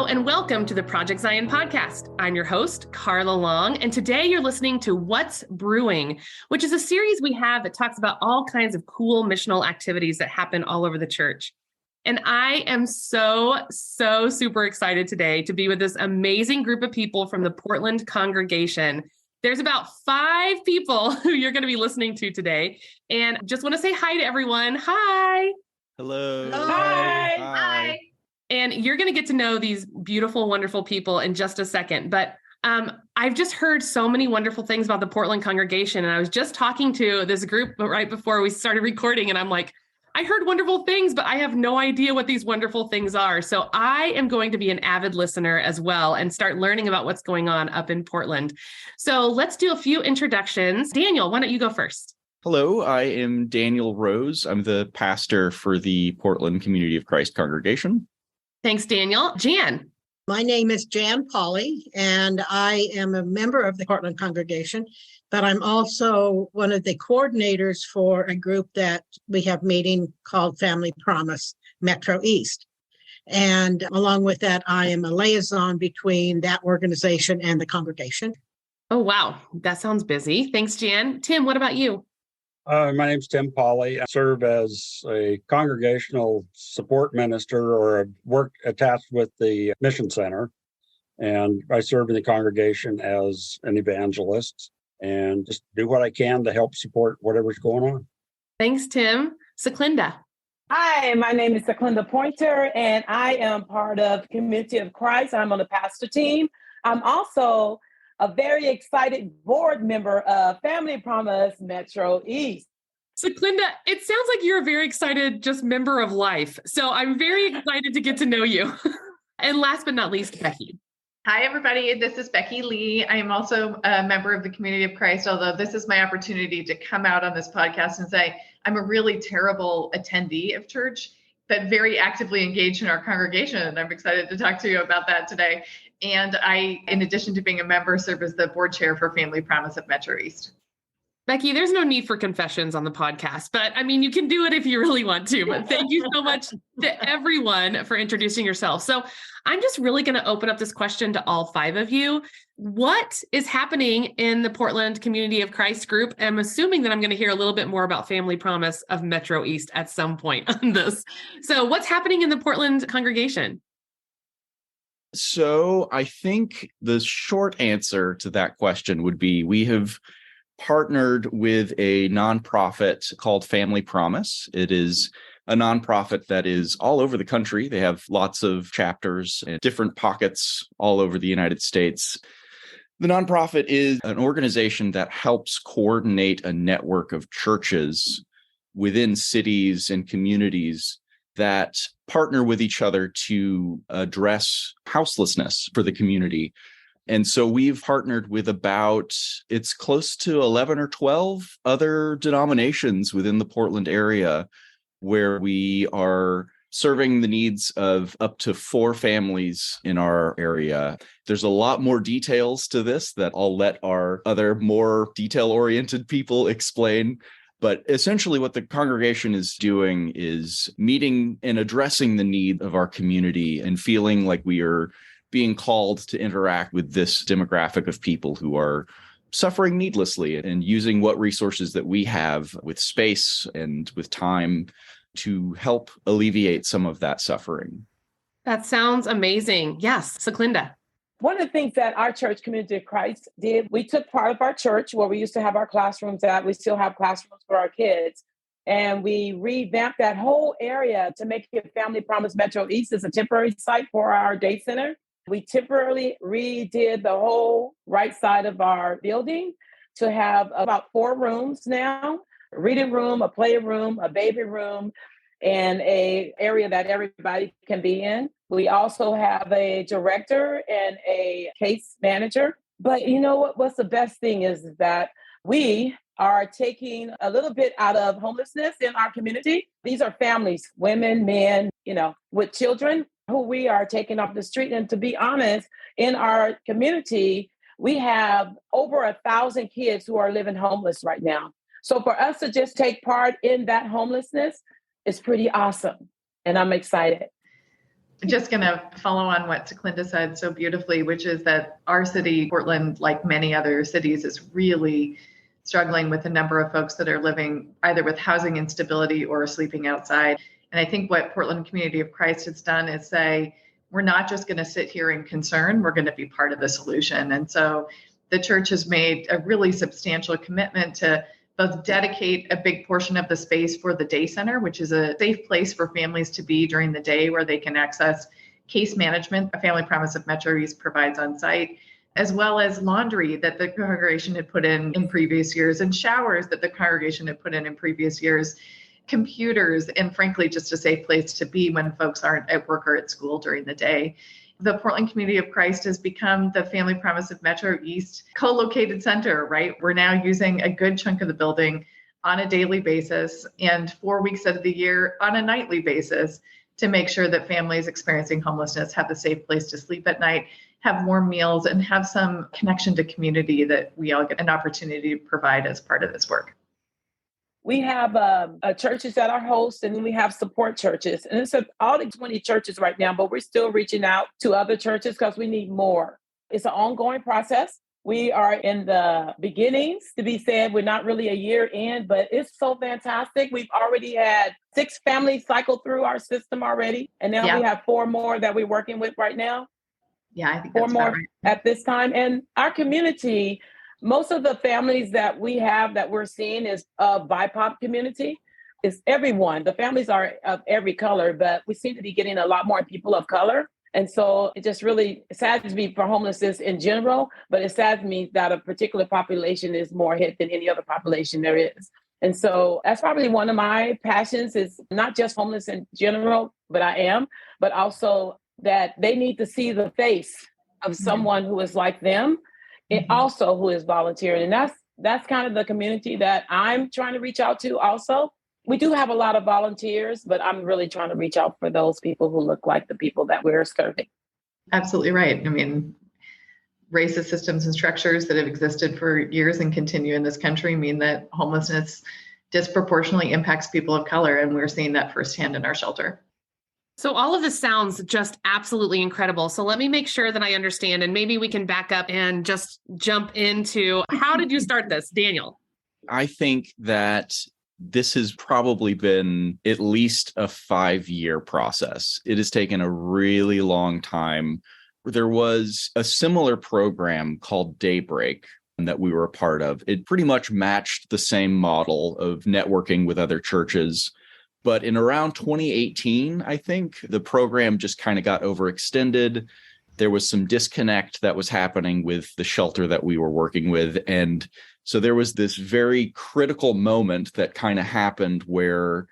and welcome to the Project Zion podcast. I'm your host, Carla Long, and today you're listening to What's Brewing, which is a series we have that talks about all kinds of cool missional activities that happen all over the church. And I am so super excited today to be with this amazing group of people from the Portland congregation. There's about 5 people who you're going to be listening to today. And just want to say hi to everyone. Hi. Hello. Hi. Hi. And you're going to get to know these beautiful, wonderful people in just a second. But I've just heard so many wonderful things about the Portland congregation. And I was just talking to this group right before we started recording. And I'm like, I heard wonderful things, but I have no idea what these wonderful things are. So I am going to be an avid listener as well and start learning about what's going on up in Portland. So let's do a few introductions. Daniel, why don't you go first? Hello, I am Daniel Rose. I'm the pastor for the Portland Community of Christ congregation. Thanks, Daniel. Jan. My name is Jan Pauley, and I am a member of the Portland congregation, but I'm also one of the coordinators for a group that we have meeting called Family Promise Metro East. And along with that, I am a liaison between that organization and the congregation. Oh, wow. That sounds busy. Thanks, Jan. Tim, what about you? My name's Tim Pauley. I serve as a congregational support minister or work attached with the Mission Center. And I serve in the congregation as an evangelist and just do what I can to help support whatever's going on. Thanks, Tim. Seclinda. Hi, my name is Seclinda Pointer, and I am part of Community of Christ. I'm on the pastor team. I'm also a very excited board member of Family Promise Metro East. Seclinda, it sounds like you're a very excited just member of life. So I'm very excited to get to know you. And last but not least, Becky. Hi, everybody. This is Becky Lee. I am also a member of the Community of Christ, although this is my opportunity to come out on this podcast and say I'm a really terrible attendee of church, but very actively engaged in our congregation. And I'm excited to talk to you about that today. And I, in addition to being a member, serve as the board chair for Family Promise of Metro East. Becky, there's no need for confessions on the podcast, but I mean, you can do it if you really want to. But thank you so much to everyone for introducing yourself. So I'm just really going to open up this question to all 5 of you. What is happening in the Portland Community of Christ group? I'm assuming that I'm going to hear a little bit more about Family Promise of Metro East at some point on this. So what's happening in the Portland congregation? So I think the short answer to that question would be we have partnered with a nonprofit called Family Promise. It is a nonprofit that is all over the country. They have lots of chapters in different pockets all over the United States. The nonprofit is an organization that helps coordinate a network of churches within cities and communities that partner with each other to address houselessness for the community. And so we've partnered with it's close to 11 or 12 other denominations within the Portland area where we are serving the needs of up to 4 families in our area. There's a lot more details to this that I'll let our other more detail-oriented people explain. But essentially what the congregation is doing is meeting and addressing the need of our community and feeling like we are being called to interact with this demographic of people who are suffering needlessly and using what resources that we have with space and with time to help alleviate some of that suffering. That sounds amazing. Yes, Seclinda. One of the things that our church, Community of Christ, did, we took part of our church where we used to have our classrooms at. We still have classrooms for our kids. And we revamped that whole area to make it Family Promise Metro East as a temporary site for our day center. We temporarily redid the whole right side of our building to have about 4 rooms now, a reading room, a play room, a baby room, and an area that everybody can be in. We also have a director and a case manager. But you know what's the best thing is that we are taking a little bit out of homelessness in our community. These are families, women, men, with children who we are taking off the street. And to be honest, in our community, we have over 1,000 kids who are living homeless right now. So for us to just take part in that homelessness is pretty awesome. And I'm excited. Just going to follow on what Seclinda said so beautifully, which is that our city, Portland, like many other cities, is really struggling with the number of folks that are living either with housing instability or sleeping outside. And I think what Portland Community of Christ has done is say, we're not just going to sit here in concern, we're going to be part of the solution. And so the church has made a really substantial commitment to both dedicate a big portion of the space for the day center, which is a safe place for families to be during the day where they can access case management, a Family Promise of Metro East provides on site, as well as laundry that the congregation had put in previous years, and showers that the congregation had put in previous years, computers, and frankly, just a safe place to be when folks aren't at work or at school during the day. The Portland Community of Christ has become the Family Promise of Metro East co-located center, right? We're now using a good chunk of the building on a daily basis and 4 weeks out of the year on a nightly basis to make sure that families experiencing homelessness have a safe place to sleep at night, have warm meals, and have some connection to community that we all get an opportunity to provide as part of this work. We have churches that are hosts, and then we have support churches. And it's all the 20 churches right now, but we're still reaching out to other churches because we need more. It's an ongoing process. We are in the beginnings, to be said. We're not really a year in, but it's so fantastic. We've already had 6 families cycle through our system already. And now we have 4 more that we're working with right now. Yeah, I think 4 that's more right. at this time. And our community, most of the families that we have that we're seeing is a BIPOC community. It's everyone. The families are of every color, but we seem to be getting a lot more people of color. And so it just really saddens me for homelessness in general, but it saddens me that a particular population is more hit than any other population there is. And so that's probably one of my passions, is not just homeless in general, but also that they need to see the face of someone who is like them, and also who is volunteering. And that's kind of the community that I'm trying to reach out to also. We do have a lot of volunteers, but I'm really trying to reach out for those people who look like the people that we're serving. Absolutely right. I mean, racist systems and structures that have existed for years and continue in this country mean that homelessness disproportionately impacts people of color, and we're seeing that firsthand in our shelter. So all of this sounds just absolutely incredible. So let me make sure that I understand, and maybe we can back up and just jump into, how did you start this, Daniel? I think that this has probably been at least a 5-year process. It has taken a really long time. There was a similar program called Daybreak that we were a part of. It pretty much matched the same model of networking with other churches. But in around 2018, I think, the program just kind of got overextended. There was some disconnect that was happening with the shelter that we were working with. And so there was this very critical moment that kind of happened where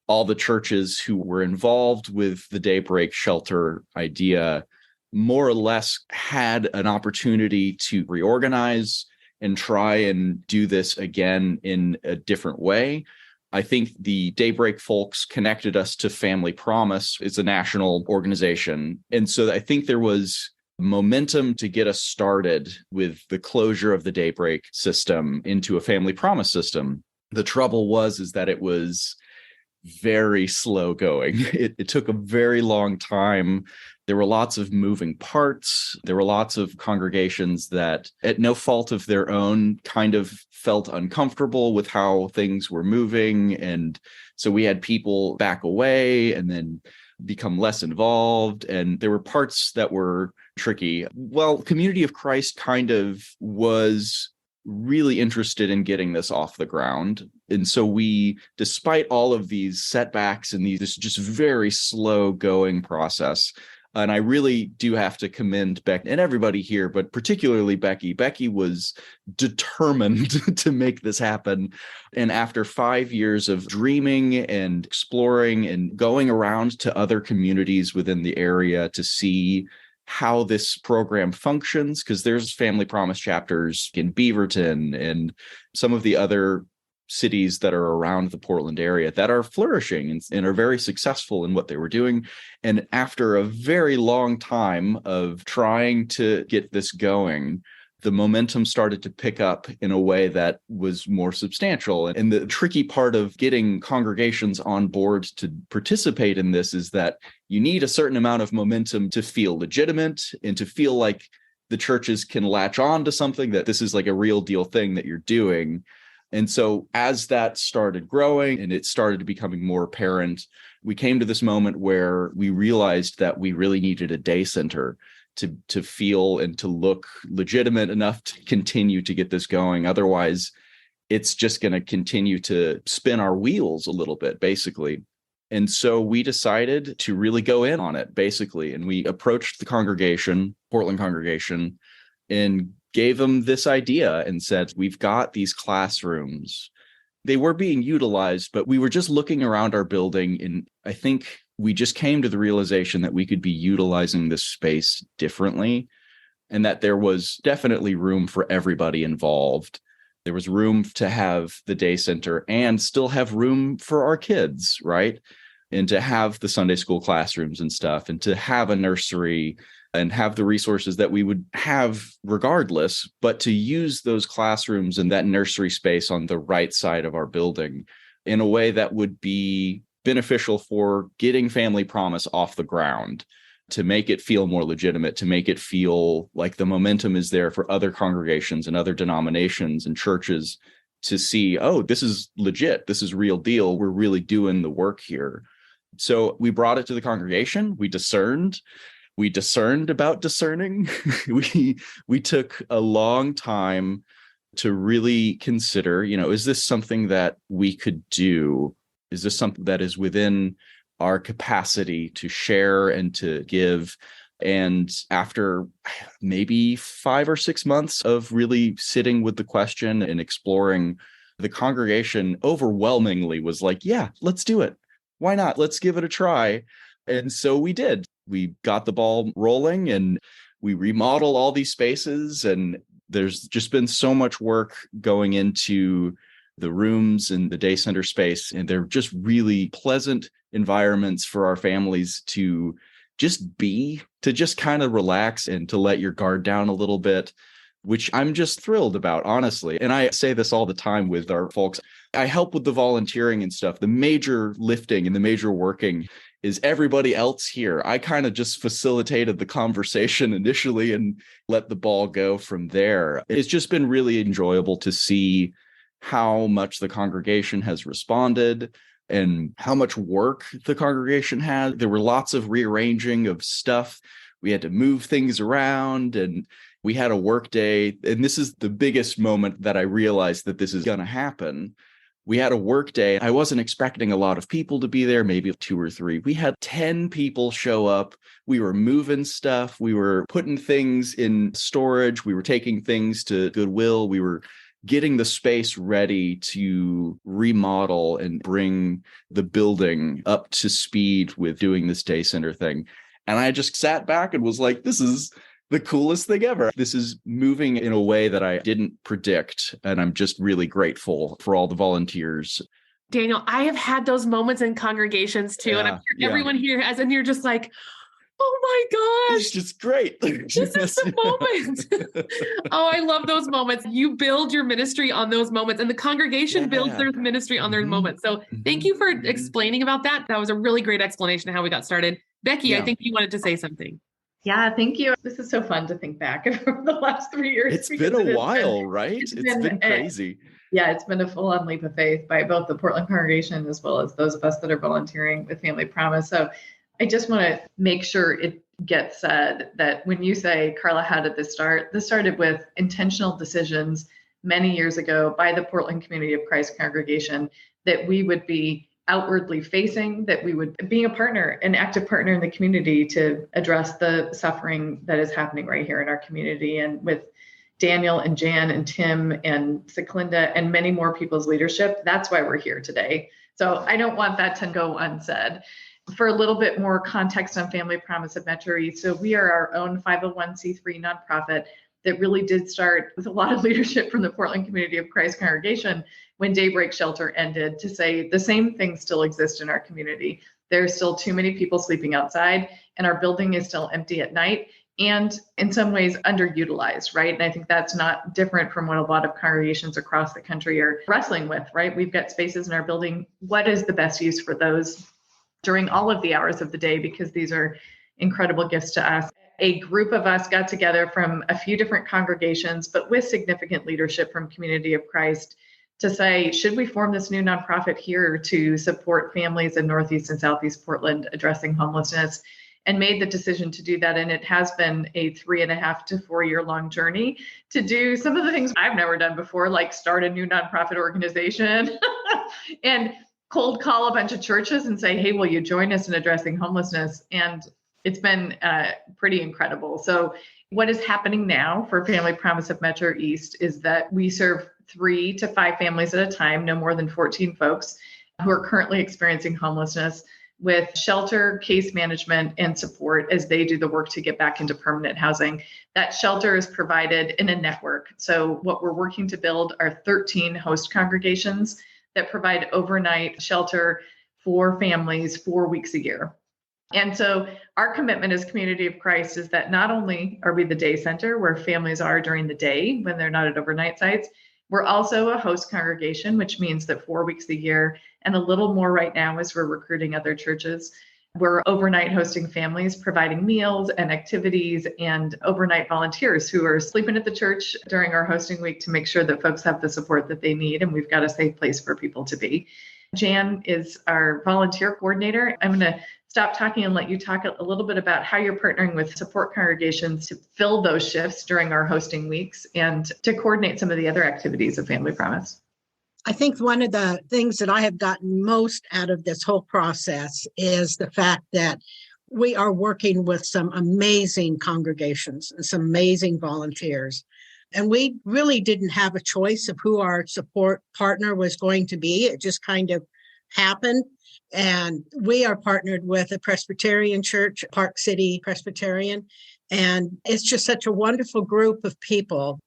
all the churches who were involved with the Daybreak shelter idea more or less had an opportunity to reorganize and try and do this again in a different way. I think the Daybreak folks connected us to Family Promise. It's a national organization. And so I think there was momentum to get us started with the closure of the Daybreak system into a Family Promise system. The trouble is that it was very slow going. It took a very long time. There were lots of moving parts. There were lots of congregations that, at no fault of their own, kind of felt uncomfortable with how things were moving. And so we had people back away and then become less involved. And there were parts that were tricky. Well, Community of Christ kind of was really interested in getting this off the ground. And so we, despite all of these setbacks and this just very slow going process, and I really do have to commend Becky and everybody here, but particularly Becky. Becky was determined to make this happen. And after 5 years of dreaming and exploring and going around to other communities within the area to see how this program functions, because there's Family Promise chapters in Beaverton and some of the other cities that are around the Portland area that are flourishing and are very successful in what they were doing. And after a very long time of trying to get this going, the momentum started to pick up in a way that was more substantial. And the tricky part of getting congregations on board to participate in this is that you need a certain amount of momentum to feel legitimate and to feel like the churches can latch on to something, that this is like a real deal thing that you're doing. And so as that started growing and it started becoming more apparent, we came to this moment where we realized that we really needed a day center to feel and to look legitimate enough to continue to get this going. Otherwise, it's just going to continue to spin our wheels a little bit, basically. And so we decided to really go in on it, basically. And we approached the congregation, Portland congregation, and gave them this idea and said, we've got these classrooms. They were being utilized, but we were just looking around our building, and I think we just came to the realization that we could be utilizing this space differently, and that there was definitely room for everybody involved. There was room to have the day center and still have room for our kids, right? And to have the Sunday school classrooms and stuff, and to have a nursery and have the resources that we would have regardless, but to use those classrooms and that nursery space on the right side of our building in a way that would be beneficial for getting Family Promise off the ground, to make it feel more legitimate, to make it feel like the momentum is there for other congregations and other denominations and churches to see, oh, this is legit, this is real deal, we're really doing the work here. So we brought it to the congregation. We discerned about discerning. we took a long time to really consider, is this something that we could do? Is this something that is within our capacity to share and to give? And after maybe 5 or 6 months of really sitting with the question and exploring, the congregation overwhelmingly was like, yeah, let's do it. Why not? Let's give it a try. And so we did. We got the ball rolling and we remodel all these spaces. And there's just been so much work going into the rooms and the day center space. And they're just really pleasant environments for our families to just be, to just kind of relax and to let your guard down a little bit, which I'm just thrilled about, honestly. And I say this all the time with our folks. I help with the volunteering and stuff. The major lifting and the major working is everybody else here. I kind of just facilitated the conversation initially and let the ball go from there. It's just been really enjoyable to see how much the congregation has responded and how much work the congregation had. There were lots of rearranging of stuff. We had to move things around, and we had a work day. And this is the biggest moment that I realized that this is going to happen. We had a work day. I wasn't expecting a lot of people to be there, maybe 2 or 3. We had 10 people show up. We were moving stuff. We were putting things in storage. We were taking things to Goodwill. We were getting the space ready to remodel and bring the building up to speed with doing this day center thing. And I just sat back and was like, this is the coolest thing ever. This is moving in a way that I didn't predict. And I'm just really grateful for all the volunteers. Daniel, I have had those moments in congregations too. And I'm sure everyone here has, and you're just like, oh my gosh. It's just great. This is the moment. Oh, I love those moments. You build your ministry on those moments, and the congregation builds their ministry on their moments. So thank you for explaining about that. That was a really great explanation of how we got started. Becky, I think you wanted to say something. Yeah, thank you. This is so fun to think back over the last 3 years. It's been a while, right? It's been crazy. Yeah, it's been a full-on leap of faith by both the Portland congregation as well as those of us that are volunteering with Family Promise. So I just want to make sure it gets said that when you say, Carla, how did this start? This started with intentional decisions many years ago by the Portland Community of Christ congregation that we would be outwardly facing, that we would be a partner, an active partner in the community to address the suffering that is happening right here in our community. And with Daniel and Jan and Tim and Seclinda and many more people's leadership, that's why we're here today. So I don't want that to go unsaid. For a little bit more context on Family Promise at Metro East, so we are our own 501c3 nonprofit that really did start with a lot of leadership from the Portland Community of Christ congregation when Daybreak Shelter ended, to say the same things still exist in our community. There's still too many people sleeping outside, and our building is still empty at night. and in some ways underutilized, right? And I think that's not different from what a lot of congregations across the country are wrestling with, right? We've got spaces in our building. What is the best use for those during all of the hours of the day? Because these are incredible gifts to us. A group of us got together from a few different congregations, but with significant leadership from Community of Christ to say, should we form this new nonprofit here to support families in Northeast and Southeast Portland addressing homelessness? And made the decision to do that. And it has been a 3.5 to 4 year long journey to do some of the things I've never done before, like start a new nonprofit organization and cold call a bunch of churches and say, hey, will you join us in addressing homelessness? And it's been pretty incredible. So what is happening now for Family Promise of Metro East is that we serve 3 to 5 families at a time, no more than 14 folks who are currently experiencing homelessness, with shelter, case management, and support as they do the work to get back into permanent housing. That shelter is provided in a network. So what we're working to build are 13 host congregations that provide overnight shelter for families 4 weeks a year. And so our commitment as Community of Christ is that not only are we the day center where families are during the day when they're not at overnight sites, we're also a host congregation, which means that 4 weeks a year and a little more right now as we're recruiting other churches, we're overnight hosting families, providing meals and activities and overnight volunteers who are sleeping at the church during our hosting week to make sure that folks have the support that they need and we've got a safe place for people to be. Jan is our volunteer coordinator. I'm going to stop talking and let you talk a little bit about how you're partnering with support congregations to fill those shifts during our hosting weeks and to coordinate some of the other activities of Family Promise. I think one of the things that I have gotten most out of this whole process is the fact that we are working with some amazing congregations and some amazing volunteers. And we really didn't have a choice of who our support partner was going to be. It just kind of happened. And we are partnered with a Presbyterian church, Park City Presbyterian. And it's just such a wonderful group of people.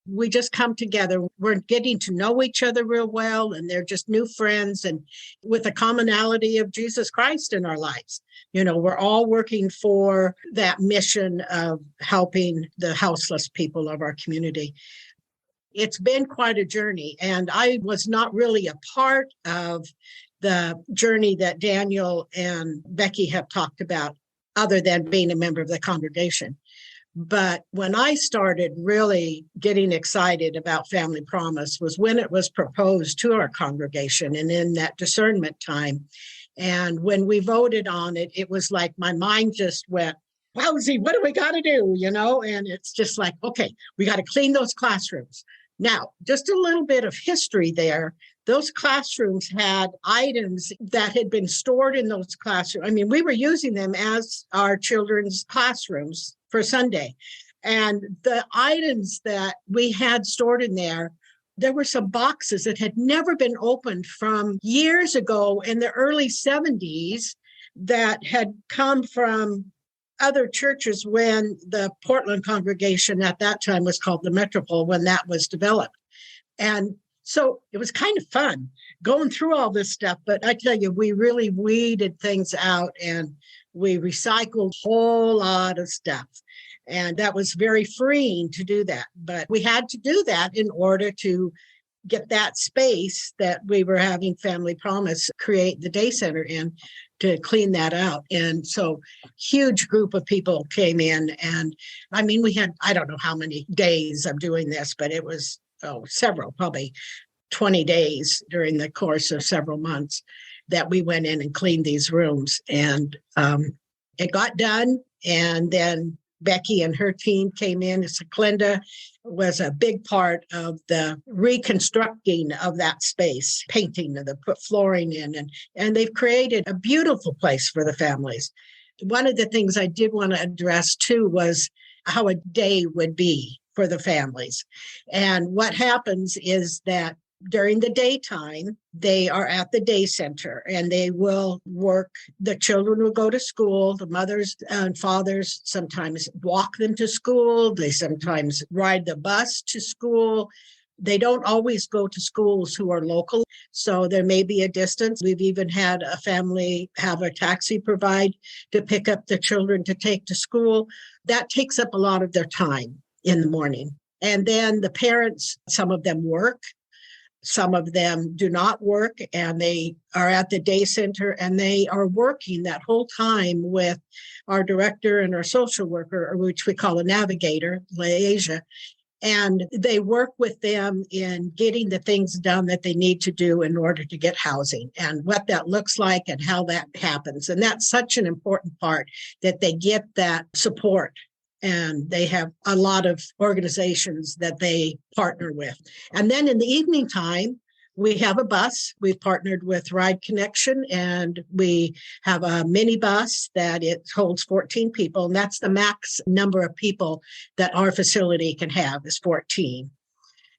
We just come together. We're getting to know each other real well, and they're just new friends and with a commonality of Jesus Christ in our lives. You know, we're all working for that mission of helping the houseless people of our community. It's been quite a journey, and I was not really a part of the journey that Daniel and Becky have talked about, other than being a member of the congregation. But when I started really getting excited about Family Promise was when it was proposed to our congregation and in that discernment time. And when we voted on it, it was like my mind just went, wowsy, what do we got to do? You know, and it's just like, okay, we got to clean those classrooms. Now, just a little bit of history there. Those classrooms had items that had been stored in those classrooms. I mean, we were using them as our children's classrooms for Sunday. And the items that we had stored in there were some boxes that had never been opened from years ago in the early 70s that had come from other churches when the Portland congregation at that time was called the Metropole, when that was developed. And so it was kind of fun going through all this stuff. But I tell you, we really weeded things out and we recycled a whole lot of stuff. And that was very freeing to do that. But we had to do that in order to get that space that we were having Family Promise create the day center in, to clean that out. And so huge group of people came in. And I mean, we had, I don't know how many days of doing this, but it was several, probably 20 days during the course of several months that we went in and cleaned these rooms. And it got done. And then Becky and her team came in. Glenda was a big part of the reconstructing of that space, painting and put flooring in, and they've created a beautiful place for the families. One of the things I did want to address too was how a day would be for the families. And what happens is that during the daytime, they are at the day center and they will work. The children will go to school. The mothers and fathers sometimes walk them to school. They sometimes ride the bus to school. They don't always go to schools who are local, so there may be a distance. We've even had a family have a taxi provide to pick up the children to take to school. That takes up a lot of their time in the morning. And then the parents, some of them work, some of them do not work, and they are at the day center, and they are working that whole time with our director and our social worker, which we call a navigator, Leasia. And they work with them in getting the things done that they need to do in order to get housing and what that looks like and how that happens. And that's such an important part, that they get that support. And they have a lot of organizations that they partner with. And then in the evening time, we have a bus. We've partnered with Ride Connection, and we have a mini bus that it holds 14 people. And that's the max number of people that our facility can have is 14.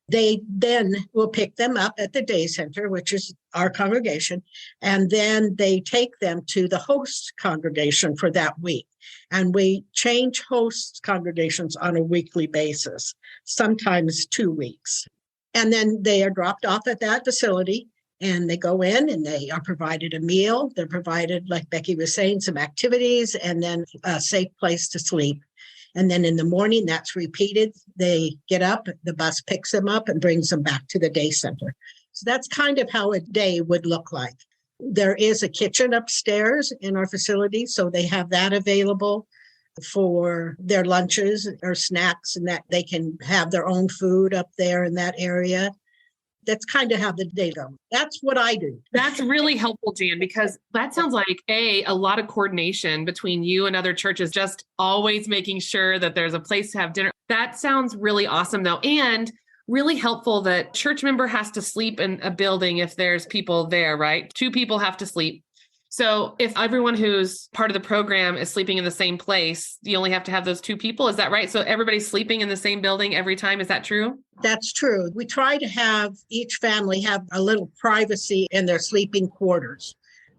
They then will pick them up at the day center, which is our congregation, and then they take them to the host congregation for that week. And we change host congregations on a weekly basis, sometimes 2 weeks. And then they are dropped off at that facility, and they go in and they are provided a meal. They're provided, like Becky was saying, some activities, and then a safe place to sleep. And then in the morning, that's repeated. They get up, the bus picks them up and brings them back to the day center. So that's kind of how a day would look like. There is a kitchen upstairs in our facility, so they have that available for their lunches or snacks, and that they can have their own food up there in that area. That's kind of how the day goes. That's what I do. That's really helpful, Jan, because that sounds like a lot of coordination between you and other churches, just always making sure that there's a place to have dinner. That sounds really awesome, though, and really helpful that church member has to sleep in a building if there's people there, right? 2 people have to sleep. So if everyone who's part of the program is sleeping in the same place, you only have to have those 2 people. Is that right? So everybody's sleeping in the same building every time. Is that true? That's true. We try to have each family have a little privacy in their sleeping quarters.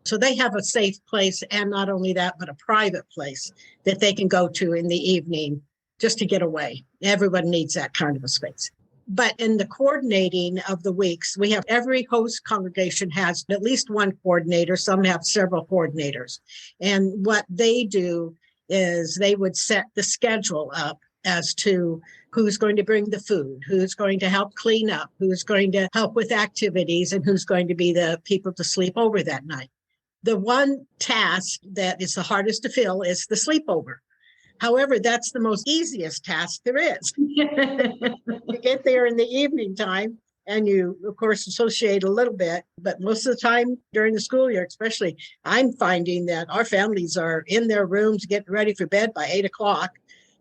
So they have a safe place, and not only that, but a private place that they can go to in the evening just to get away. Everyone needs that kind of a space. But in the coordinating of the weeks, we have every host congregation has at least one coordinator. Some have several coordinators. And what they do is they would set the schedule up as to who's going to bring the food, who's going to help clean up, who's going to help with activities, and who's going to be the people to sleep over that night. The one task that is the hardest to fill is the sleepover. However, that's the most easiest task there is. You get there in the evening time and you, of course, associate a little bit. But most of the time during the school year, especially, I'm finding that our families are in their rooms getting ready for bed by 8 o'clock.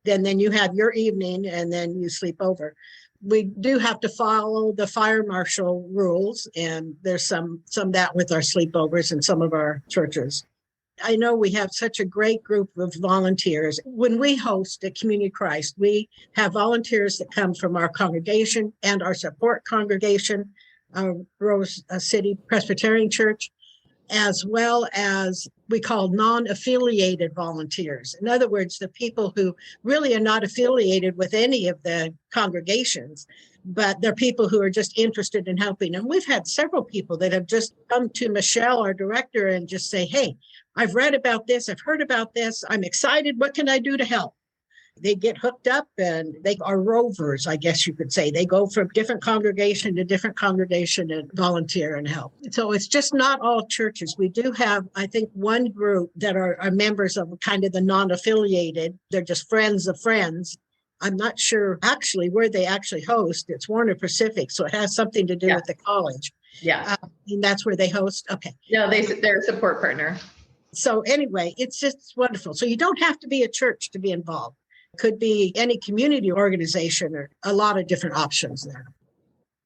Then you have your evening and then you sleep over. We do have to follow the fire marshal rules, and there's some that with our sleepovers in some of our churches. I know we have such a great group of volunteers. When we host at Community of Christ, we have volunteers that come from our congregation and our support congregation, Rose City Presbyterian Church, as well as we call non-affiliated volunteers. In other words, the people who really are not affiliated with any of the congregations, but they're people who are just interested in helping. And we've had several people that have just come to Michelle, our director, and just say, hey, I've read about this, I've heard about this, I'm excited, what can I do to help? They get hooked up, and they are rovers, I guess you could say. They go from different congregation to different congregation and volunteer and help. So it's just not all churches. We do have, I think, one group that are members of kind of the non-affiliated. They're just friends of friends. I'm not sure actually where they actually host. It's Warner Pacific, so it has something to do with the college. Yeah. And that's where they host. Okay. No, they're a support partner. So anyway, it's just wonderful. So you don't have to be a church to be involved. It could be any community organization or a lot of different options there.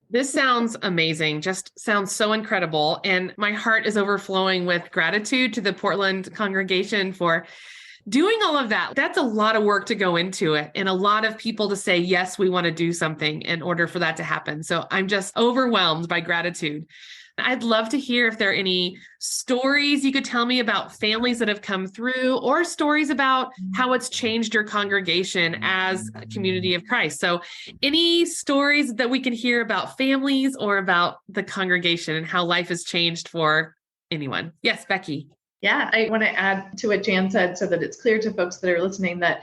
This sounds amazing. Just sounds so incredible. And my heart is overflowing with gratitude to the Portland congregation for doing all of that, that's a lot of work to go into it and a lot of people to say, yes, we want to do something in order for that to happen. So I'm just overwhelmed by gratitude. I'd love to hear if there are any stories you could tell me about families that have come through or stories about how it's changed your congregation as a community of Christ. So any stories that we can hear about families or about the congregation and how life has changed for anyone? Yes, Becky. Yeah, I want to add to what Jan said so that it's clear to folks that are listening that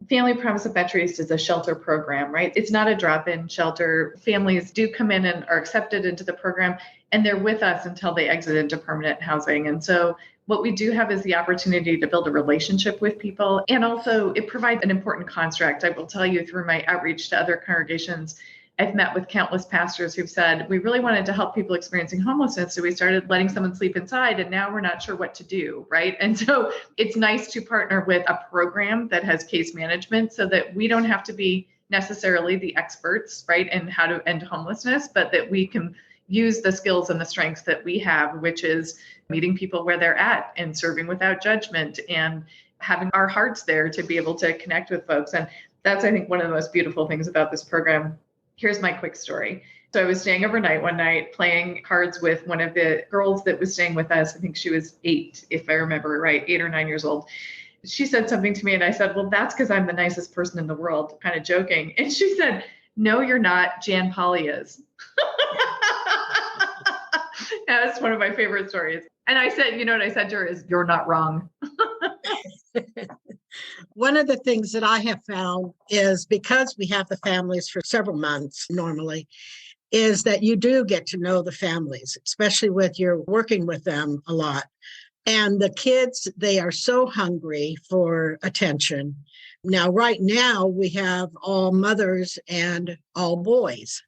Family Promise of Metro East is a shelter program, right? It's not a drop-in shelter. Families do come in and are accepted into the program, and they're with us until they exit into permanent housing. And so what we do have is the opportunity to build a relationship with people. And also it provides an important construct. I will tell you through my outreach to other congregations, I've met with countless pastors who've said, we really wanted to help people experiencing homelessness. So we started letting someone sleep inside and now we're not sure what to do, right? And so it's nice to partner with a program that has case management so that we don't have to be necessarily the experts, right, in how to end homelessness, but that we can use the skills and the strengths that we have, which is meeting people where they're at and serving without judgment and having our hearts there to be able to connect with folks. And that's, I think, one of the most beautiful things about this program. Here's my quick story. So I was staying overnight one night playing cards with one of the girls that was staying with us. I think she was 8, if I remember right, 8 or 9 years old. She said something to me and I said, well, that's because I'm the nicest person in the world, kind of joking. And she said, no, you're not. Jan Polly is. That's one of my favorite stories. And I said, you know what I said to her is, you're not wrong. One of the things that I have found is because we have the families for several months normally, is that you do get to know the families, especially with you're working with them a lot. And the kids, they are so hungry for attention. Now, right now, we have all mothers and all boys.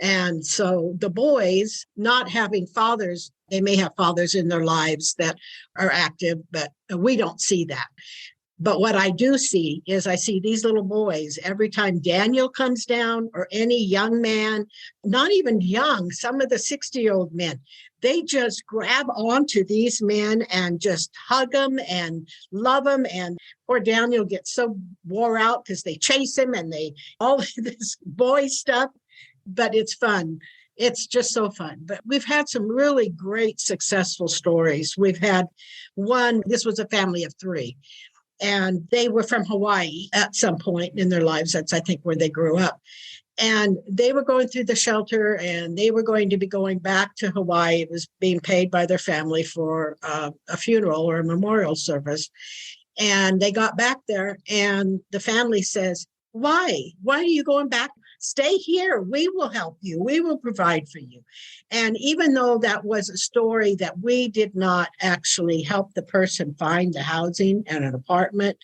And so the boys not having fathers, they may have fathers in their lives that are active, but we don't see that. But what I do see is I see these little boys every time Daniel comes down or any young man, not even young, some of the 60-year-old men, they just grab onto these men and just hug them and love them. And poor Daniel gets so wore out because they chase him and they all this boy stuff, but it's fun. It's just so fun. But we've had some really great successful stories. We've had one, this was a family of 3. And they were from Hawaii at some point in their lives. That's, I think, where they grew up. And they were going through the shelter and they were going to be going back to Hawaii. It was being paid by their family for a funeral or a memorial service. And they got back there and the family says, why? Why are you going back? Stay here. We will help you. We will provide for you. And even though that was a story that we did not actually help the person find the housing and an apartment,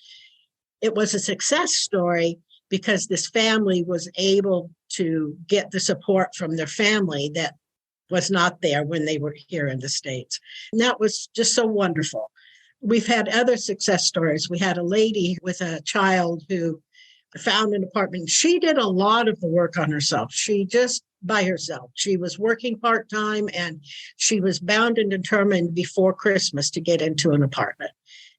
it was a success story because this family was able to get the support from their family that was not there when they were here in the States. And that was just so wonderful. We've had other success stories. We had a lady with a child who found an apartment. She did a lot of the work on herself. She just by herself. She was working part-time and she was bound and determined before Christmas to get into an apartment.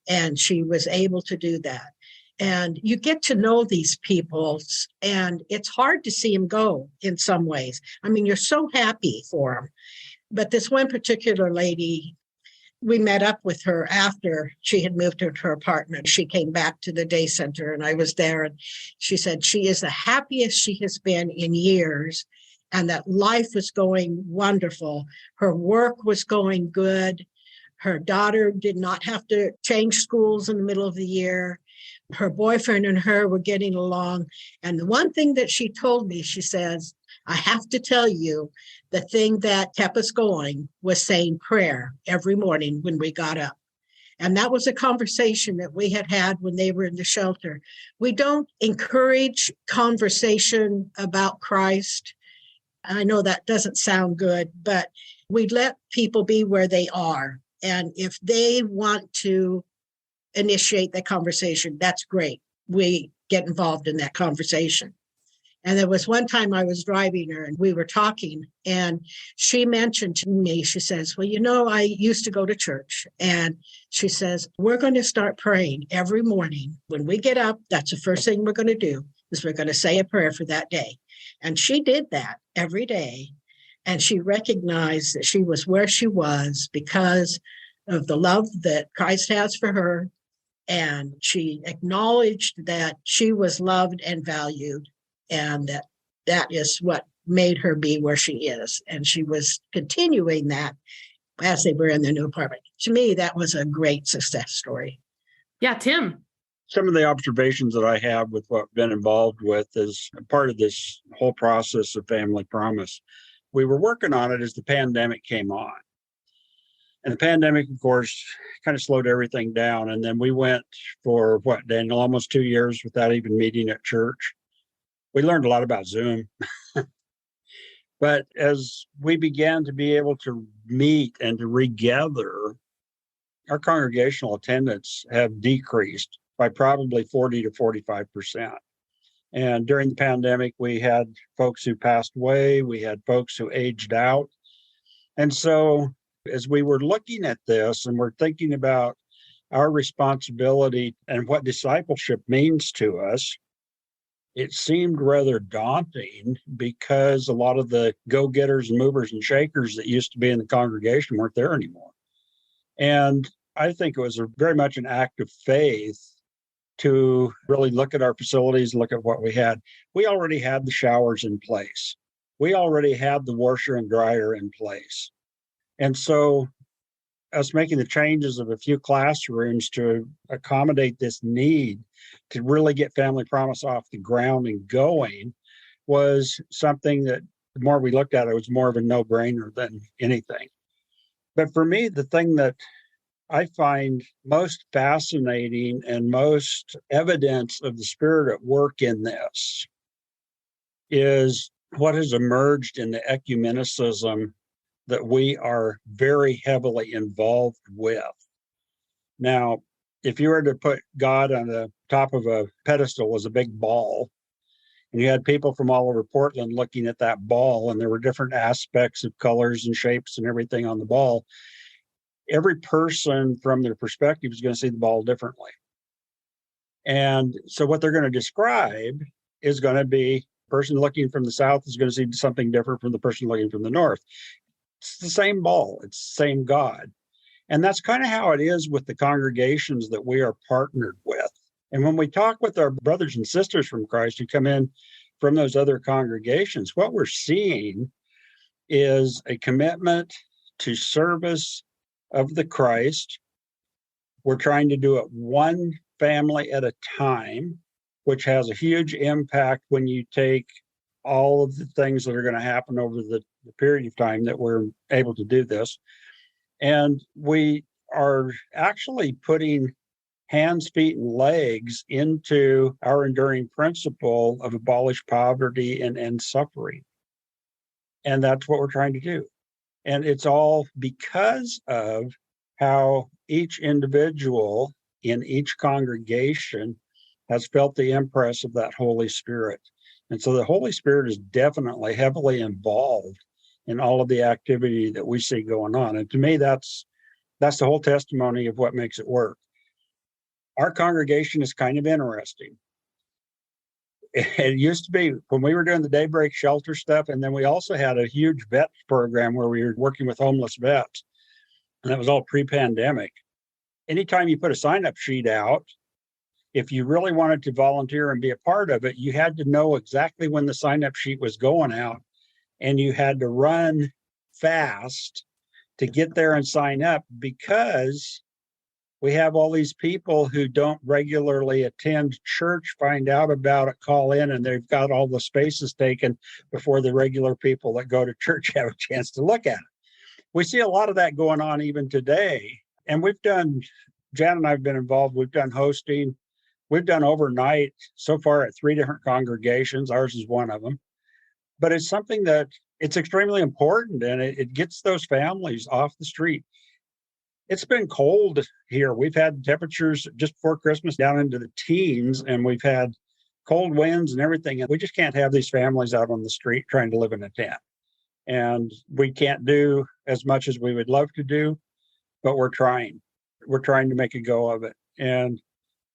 And she was able to do that. And you get to know these people and it's hard to see them go in some ways. I mean, you're so happy for them. But this one particular lady, we met up with her after she had moved to her apartment. She came back to the day center and I was there and she said she is the happiest she has been in years and that life was going wonderful. Her work was going good. Her daughter did not have to change schools in the middle of the year. Her boyfriend and her were getting along. And the one thing that she told me, she says, I have to tell you, the thing that kept us going was saying prayer every morning when we got up. And that was a conversation that we had when they were in the shelter. We don't encourage conversation about Christ. I know that doesn't sound good, but we let people be where they are. And if they want to initiate that conversation, that's great. We get involved in that conversation. And there was one time I was driving her and we were talking, and she mentioned to me, she says, well, I used to go to church. And she says, we're going to start praying every morning. When we get up, that's the first thing we're going to do, is we're going to say a prayer for that day. And she did that every day. And she recognized that she was where she was because of the love that Christ has for her. And she acknowledged that she was loved and valued, and that is what made her be where she is. And she was continuing that as they were in their new apartment. To me, that was a great success story. Yeah, Tim. Some of the observations that I have with what I've been involved with is part of this whole process of Family Promise. We were working on it as the pandemic came on. And the pandemic, of course, kind of slowed everything down. And then we went for, Daniel, almost 2 years without even meeting at church. We learned a lot about Zoom. But as we began to be able to meet and to regather, our congregational attendance have decreased by probably 40 to 45%. And during the pandemic, we had folks who passed away. We had folks who aged out. And so as we were looking at this and we're thinking about our responsibility and what discipleship means to us, it seemed rather daunting because a lot of the go-getters and movers and shakers that used to be in the congregation weren't there anymore. And I think it was very much an act of faith to really look at our facilities, look at what we had. We already had the showers in place. We already had the washer and dryer in place. And so us making the changes of a few classrooms to accommodate this need to really get Family Promise off the ground and going was something that the more we looked at it, was more of a no-brainer than anything. But for me, the thing that I find most fascinating and most evidence of the Spirit at work in this is what has emerged in the ecumenicism that we are very heavily involved with. Now, if you were to put God on the top of a pedestal as a big ball, and you had people from all over Portland looking at that ball, and there were different aspects of colors and shapes and everything on the ball, every person from their perspective is going to see the ball differently. And so what they're going to describe is going to be the person looking from the south is going to see something different from the person looking from the north. It's the same ball. It's the same God. And that's kind of how it is with the congregations that we are partnered with. And when we talk with our brothers and sisters from Christ who come in from those other congregations, what we're seeing is a commitment to service of the Christ. We're trying to do it one family at a time, which has a huge impact when you take all of the things that are going to happen over the period of time that we're able to do this. And we are actually putting hands, feet, and legs into our enduring principle of abolish poverty and end suffering. And that's what we're trying to do. And it's all because of how each individual in each congregation has felt the impress of that Holy Spirit. And so the Holy Spirit is definitely heavily involved in all of the activity that we see going on. And to me, that's the whole testimony of what makes it work. Our congregation is kind of interesting. It used to be when we were doing the daybreak shelter stuff, and then we also had a huge vet program where we were working with homeless vets, and that was all pre-pandemic. Anytime you put a sign-up sheet out, if you really wanted to volunteer and be a part of it, you had to know exactly when the sign-up sheet was going out, and you had to run fast to get there and sign up, because we have all these people who don't regularly attend church, find out about it, call in, and they've got all the spaces taken before the regular people that go to church have a chance to look at it. We see a lot of that going on even today. And Jan and I have been involved. We've done hosting. We've done overnight so far at 3 different congregations. Ours is one of them. But it's something that it's extremely important, and it gets those families off the street. It's been cold here. We've had temperatures just before Christmas down into the teens, and we've had cold winds and everything. And we just can't have these families out on the street trying to live in a tent. And we can't do as much as we would love to do, but we're trying. We're trying to make a go of it. And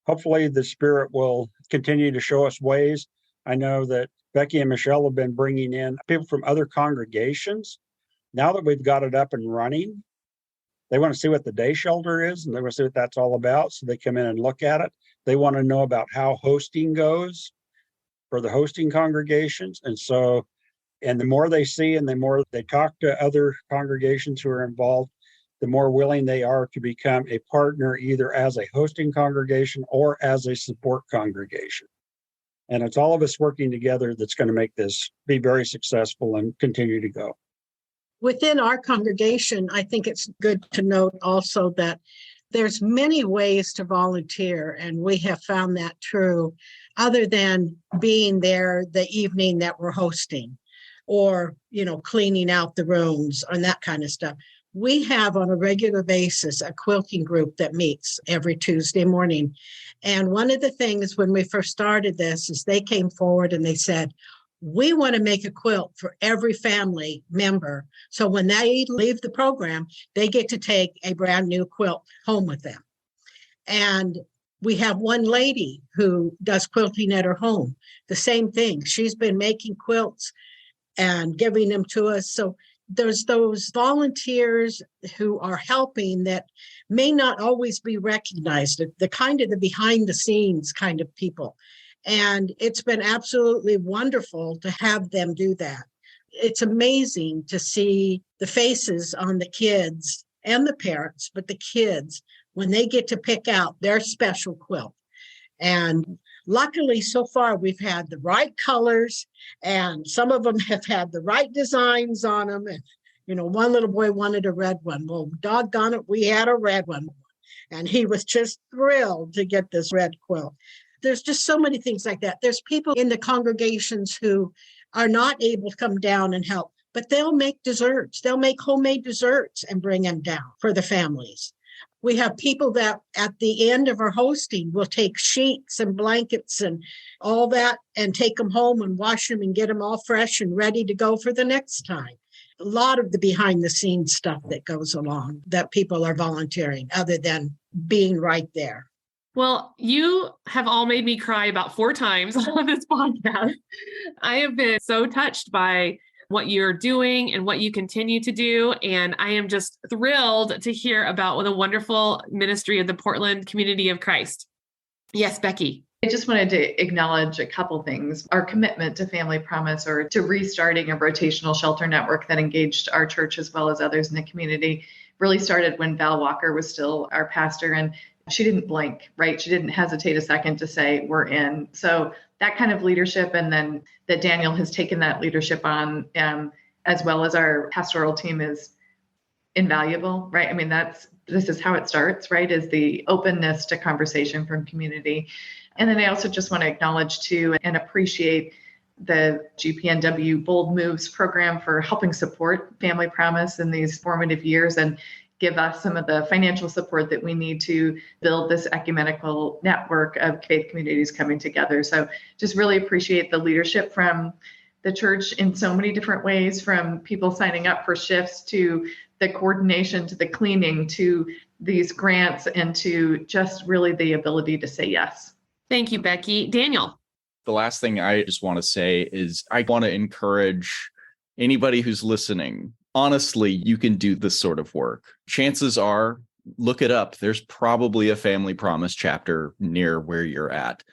hopefully the Spirit will continue to show us ways. I know that Becky and Michelle have been bringing in people from other congregations. Now that we've got it up and running, they want to see what the day shelter is, and they want to see what that's all about. So they come in and look at it. They want to know about how hosting goes for the hosting congregations. And the more they see and the more they talk to other congregations who are involved, the more willing they are to become a partner, either as a hosting congregation or as a support congregation. And it's all of us working together that's going to make this be very successful and continue to go. Within our congregation, I think it's good to note also that there's many ways to volunteer, and we have found that true, other than being there the evening that we're hosting or, cleaning out the rooms and that kind of stuff. We have on a regular basis a quilting group that meets every Tuesday morning. And one of the things when we first started this is they came forward and they said, we want to make a quilt for every family member. So when they leave the program, they get to take a brand new quilt home with them. And we have one lady who does quilting at her home. The same thing. She's been making quilts and giving them to us. So there's those volunteers who are helping that may not always be recognized, the kind of the behind the scenes kind of people. And it's been absolutely wonderful to have them do that. It's amazing to see the faces on the kids and the parents, but the kids, when they get to pick out their special quilt. And luckily, so far, we've had the right colors, and some of them have had the right designs on them. And, one little boy wanted a red one. Well, doggone it, we had a red one. And he was just thrilled to get this red quilt. There's just so many things like that. There's people in the congregations who are not able to come down and help, but they'll make desserts. They'll make homemade desserts and bring them down for the families. We have people that at the end of our hosting will take sheets and blankets and all that and take them home and wash them and get them all fresh and ready to go for the next time. A lot of the behind the scenes stuff that goes along that people are volunteering other than being right there. Well, you have all made me cry about 4 times on this podcast. I have been so touched by what you're doing and what you continue to do. And I am just thrilled to hear about the wonderful ministry of the Portland Community of Christ. Yes, Becky. I just wanted to acknowledge a couple things. Our commitment to Family Promise, or to restarting a rotational shelter network that engaged our church as well as others in the community, really started when Val Walker was still our pastor. And she didn't blink, right? She didn't hesitate a second to say, we're in. So that kind of leadership, and then that Daniel has taken that leadership on, as well as our pastoral team, is invaluable, right? I mean, this is how it starts, right? Is the openness to conversation from community. And then I also just want to acknowledge too and appreciate the GPNW Bold Moves program for helping support Family Promise in these formative years and give us some of the financial support that we need to build this ecumenical network of faith communities coming together. So just really appreciate the leadership from the church in so many different ways, from people signing up for shifts to the coordination, to the cleaning, to these grants, and to just really the ability to say yes. Thank you, Becky. Daniel. The last thing I just want to say is I want to encourage anybody who's listening. Honestly, you can do this sort of work. Chances are, look it up. There's probably a Family Promise chapter near where you're at.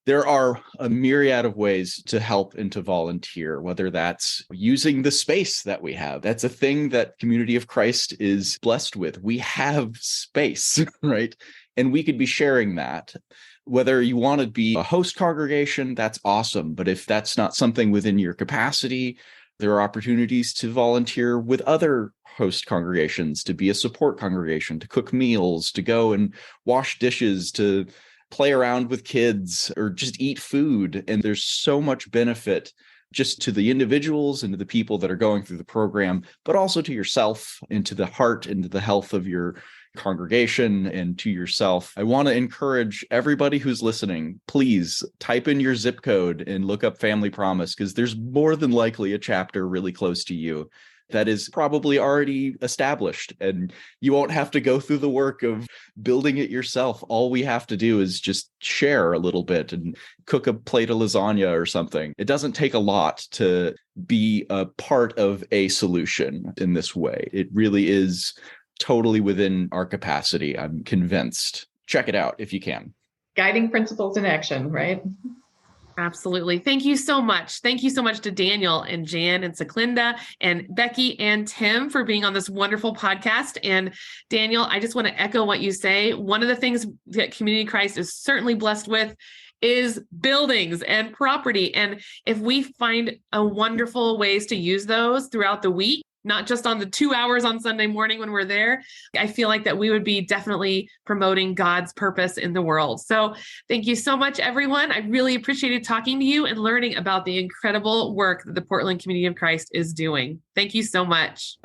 There are a myriad of ways to help and to volunteer, whether that's using the space that we have. That's a thing that Community of Christ is blessed with. We have space, right? And we could be sharing that. Whether you want to be a host congregation, that's awesome. But if that's not something within your capacity, there are opportunities to volunteer with other host congregations, to be a support congregation, to cook meals, to go and wash dishes, to play around with kids, or just eat food. And there's so much benefit just to the individuals and to the people that are going through the program, but also to yourself and to the heart and to the health of your congregation and to yourself. I want to encourage everybody who's listening, please type in your zip code and look up Family Promise, because there's more than likely a chapter really close to you that is probably already established, and you won't have to go through the work of building it yourself. All we have to do is just share a little bit and cook a plate of lasagna or something. It doesn't take a lot to be a part of a solution in this way. It really is totally within our capacity. I'm convinced. Check it out if you can. Guiding principles in action, right? Absolutely. Thank you so much. Thank you so much to Daniel and Jan and Seclinda and Becky and Tim for being on this wonderful podcast. And Daniel, I just want to echo what you say. One of the things that Community Christ is certainly blessed with is buildings and property. And if we find a wonderful ways to use those throughout the week, not just on the 2 hours on Sunday morning when we're there, I feel like that we would be definitely promoting God's purpose in the world. So thank you so much, everyone. I really appreciated talking to you and learning about the incredible work that the Portland Community of Christ is doing. Thank you so much.